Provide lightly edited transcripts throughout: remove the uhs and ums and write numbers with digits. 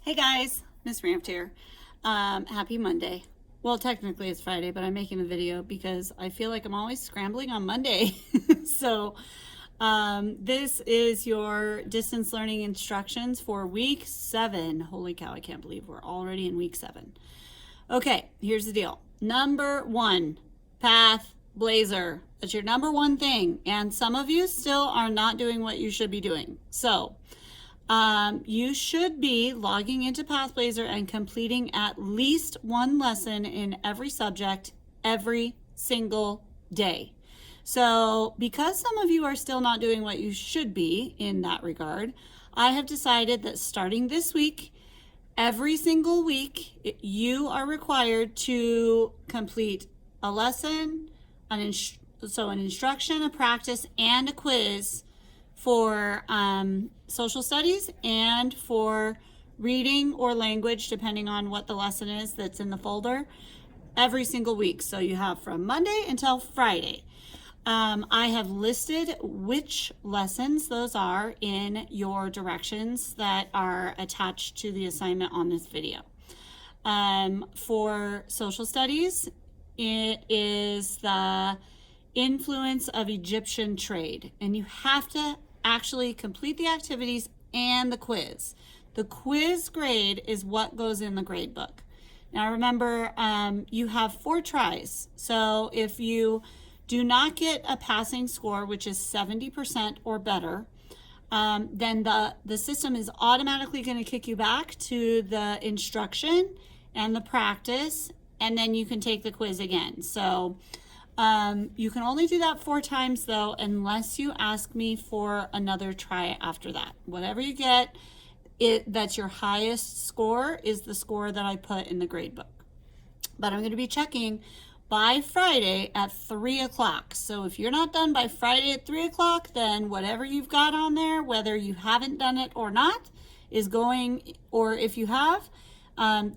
Hey guys, Miss Ramped here. Happy Monday. Well, technically it's Friday, but I'm making a video because I feel like I'm always scrambling on Monday. This is your distance learning instructions for week 7. Holy cow, I can't believe we're already in week 7. Okay, here's the deal. Number 1, Path Blazer. That's your number 1 thing. And some of you still are not doing what you should be doing. So, you should be logging into PathBlazer and completing at least 1 lesson in every subject every single day. So because some of you are still not doing what you should be in that regard, I have decided that starting this week, every single week, you are required to complete a lesson, an instruction, a practice, and a quiz for social studies and for reading or language, depending on what the lesson is that's in the folder, every single week. So you have from Monday until Friday. I have listed which lessons those are in your directions that are attached to the assignment on this video. For social studies, it is the influence of Egyptian trade, and you have to actually complete the activities and the quiz. The quiz grade is what goes in the grade book. Now remember, you have 4 tries. So if you do not get a passing score, which is 70% or better, then the system is automatically going to kick you back to the instruction and the practice, and then you can take the quiz again. So you can only do that 4 times though, unless you ask me for another try after that. Whatever you get, that's your highest score is the score that I put in the grade book. But I'm going to be checking by Friday at 3 o'clock. So if you're not done by Friday at 3 o'clock, then whatever you've got on there, whether you haven't done it or not, is going, or if you have,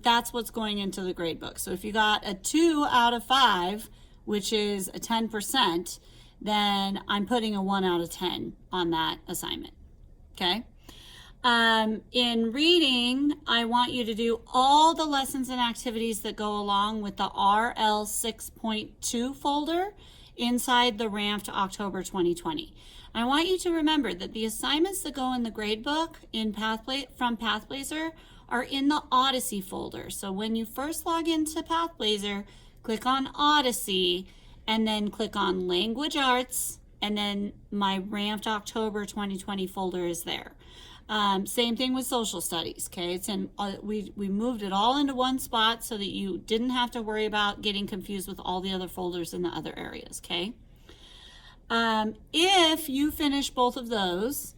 that's what's going into the grade book. So if you got a 2 out of 5, which is a 10%, then I'm putting a 1 out of 10 on that assignment, okay? In reading, I want you to do all the lessons and activities that go along with the RL 6.2 folder inside the Ramped October 2020. I want you to remember that the assignments that go in the grade book from PathBlazer are in the Odyssey folder. So when you first log into PathBlazer, click on Odyssey, and then click on Language Arts, and then my Ramped October 2020 folder is there. Same thing with social studies, okay? It's in, we moved it all into one spot so that you didn't have to worry about getting confused with all the other folders in the other areas, okay? If you finish both of those,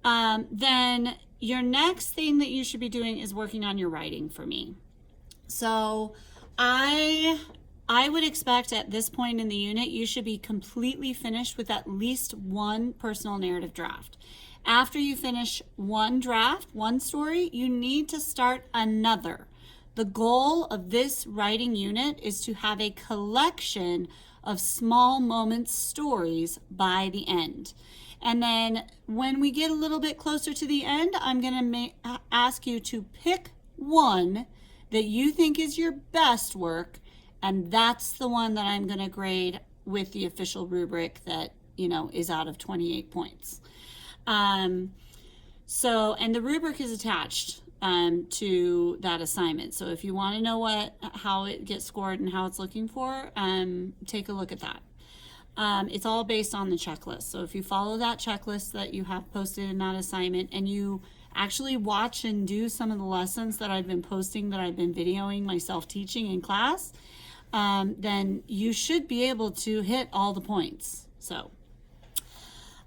then your next thing that you should be doing is working on your writing for me. So I would expect at this point in the unit, you should be completely finished with at least 1 personal narrative draft. After you finish 1 draft, 1 story, you need to start another. The goal of this writing unit is to have a collection of small moments stories by the end. And then when we get a little bit closer to the end, I'm going to ask you to pick 1 that you think is your best work, and that's the one that I'm going to grade with the official rubric that, is out of 28 points. And the rubric is attached to that assignment. So if you want to know how it gets scored and how it's looking for, take a look at that. It's all based on the checklist. So if you follow that checklist that you have posted in that assignment, and you actually watch and do some of the lessons that I've been posting, that I've been videoing myself teaching in class, then you should be able to hit all the points. So,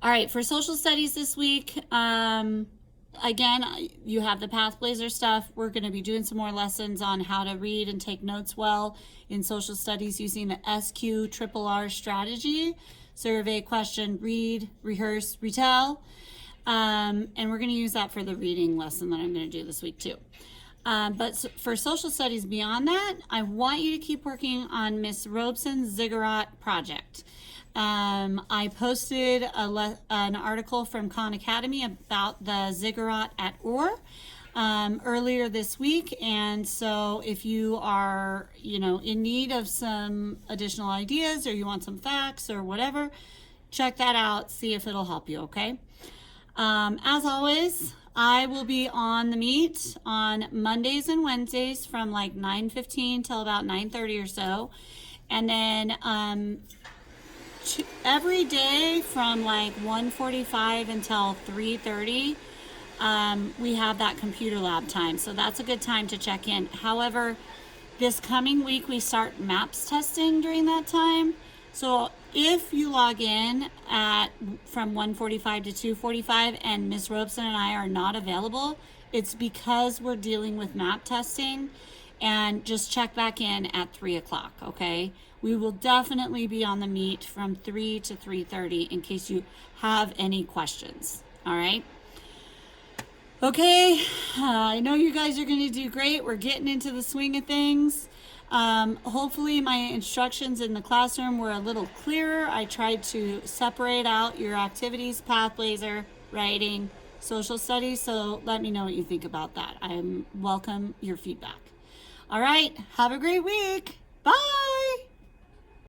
all right, for social studies this week, again, you have the PathBlazer stuff. We're going to be doing some more lessons on how to read and take notes well in social studies using the SQRRR strategy. Survey, question, read, rehearse, retell. And we're going to use that for the reading lesson that I'm going to do this week too. But for social studies beyond that, I want you to keep working on Miss Robeson's Ziggurat project. I posted an article from Khan Academy about the Ziggurat at OR. earlier this week. And so if you are, in need of some additional ideas or you want some facts or whatever, check that out, see if it'll help you, okay? As always, I will be on the Meet on Mondays and Wednesdays from like 9:15 till about 9:30 or so. And then every day from like 1:45 until 3:30, we have that computer lab time. So that's a good time to check in. However, this coming week we start MAPS testing during that time. So if you log in from 1:45 to 2:45 and Ms. Robeson and I are not available, it's because we're dealing with MAP testing, and just check back in at 3 o'clock, okay? We will definitely be on the Meet from 3 to 3:30 in case you have any questions, all right? Okay, I know you guys are going to do great. We're getting into the swing of things. Hopefully my instructions in the classroom were a little clearer. I tried to separate out your activities, Path Laser, writing, social studies, so let me know what you think about that. I welcome your feedback. All right, have a great week. Bye.